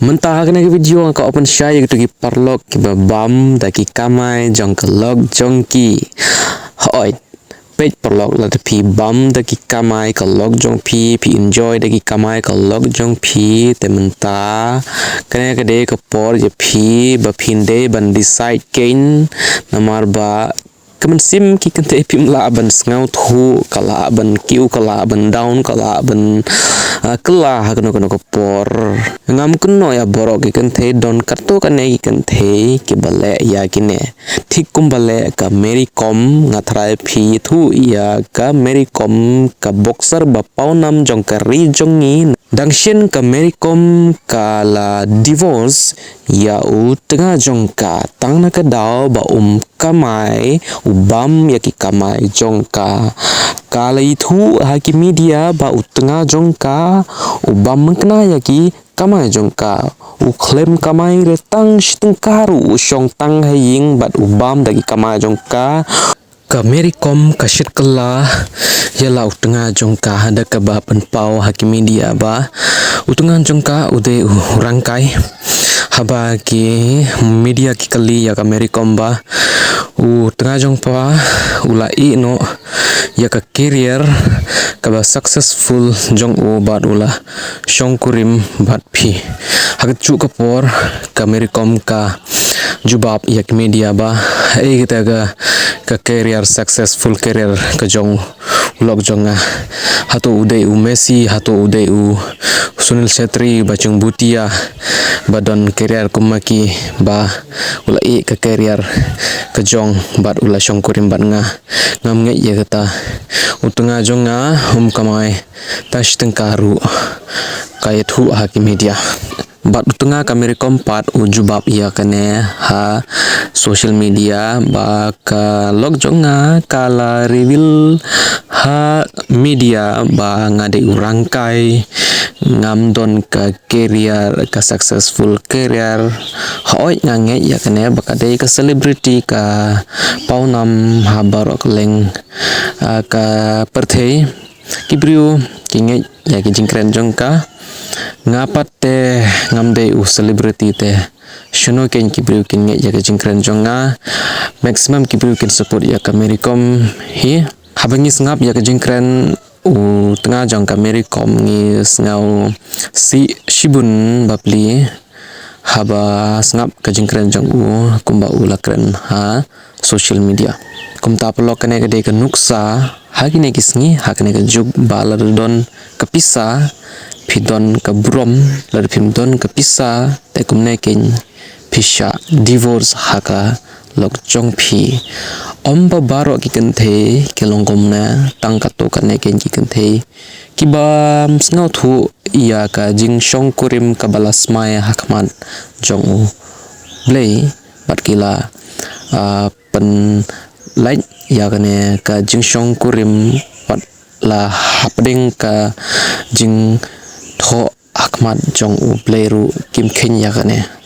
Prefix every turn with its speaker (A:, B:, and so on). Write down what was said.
A: Mentah kena ke video ka open share gitu ki parlok ki bam da ki kamai jong ke log jong ki hoi page parlok la pi bam da ki kamai ka log jong pi enjoy da ki kamai ka log jong pi te mentah kena ke de ka por je pi ba phinde ban decide gain namar ba kaman sim ki kante pim la ban ngau thu kala ban kiu kala ban down kala ban kala ha kono ko por ngam kuno ya borok ki kante don karto kane ki kante ki bale ya kine thik kum bale ka meri kom ngathrai phi thu ya ka meri kom ka boxer ba paunam jong ka ri jong ni dangshin ka meri kom ka la divorce ya u tengah jong ka tang na ka daw ba kamai ubam ya ki kamai jongka kalai thu haki media ba utengah jongka ubam mengkena ya ki kamai jongka u klaim kamai retang shiteng karu shong tang haying bat ubam dagi kamai jongka Kamerikom kasyit kala yala utengah jongka ada keba penpau haki media ba utengah jongka ude rangkai haba ki media ki kali ya Kamerikom ba tengah jong pa ulai no ya ka career ka ba successful jong bat ula shong kurim bat phi hagat chu ka por Kamerikom ka jubab ya media ba kita ka career successful career ka jong ulok jonga hato ude Messi hato ude Sunil Chetri bacung butia badon career kumaki ba ulai ka career ka jong bat ula shong kurim bat ngam nge ya kata utengah jonga kamai tash tengkaru kaya thu haki media bat utengah Kamerikom pat ujubab ya kane ha social media ba ka log jonga kala reveal ha media ba ngade urangkai ngam don ka career ka successful career hoi ngange ya kane bakade ka celebrity ka paunam habarok leng ka perthei kibriu kinge ya ki jingkren jongka ngapat te ngamde celebrity te shuno ken kibriu kinge ya ki jingkren jonga maximum kibriu kin support ya Kamerikom hi habangis ngap ya ki jingkren tengah jong Kamerikom ni ngau si shibun bapli haba ngap ka jingkren jong kumba ulakren ha social media kumta pelok kene gede ke nuksa hakine kisngi hakine ke jug balar don kepisa pidon ke brom lar pimdon kepisa te kumne ken pisha divorce haka lok jong phi omba baro ki kenthe kelongkomna tangkato kane ken ki kenthe kiba ngau thu ya ka jing shong kurim ka balasmai hakman jong blei batkila pen like ya kane ka jing shong kurim pat la hapding ka jing tho akmat jong u playru kim khen ya kane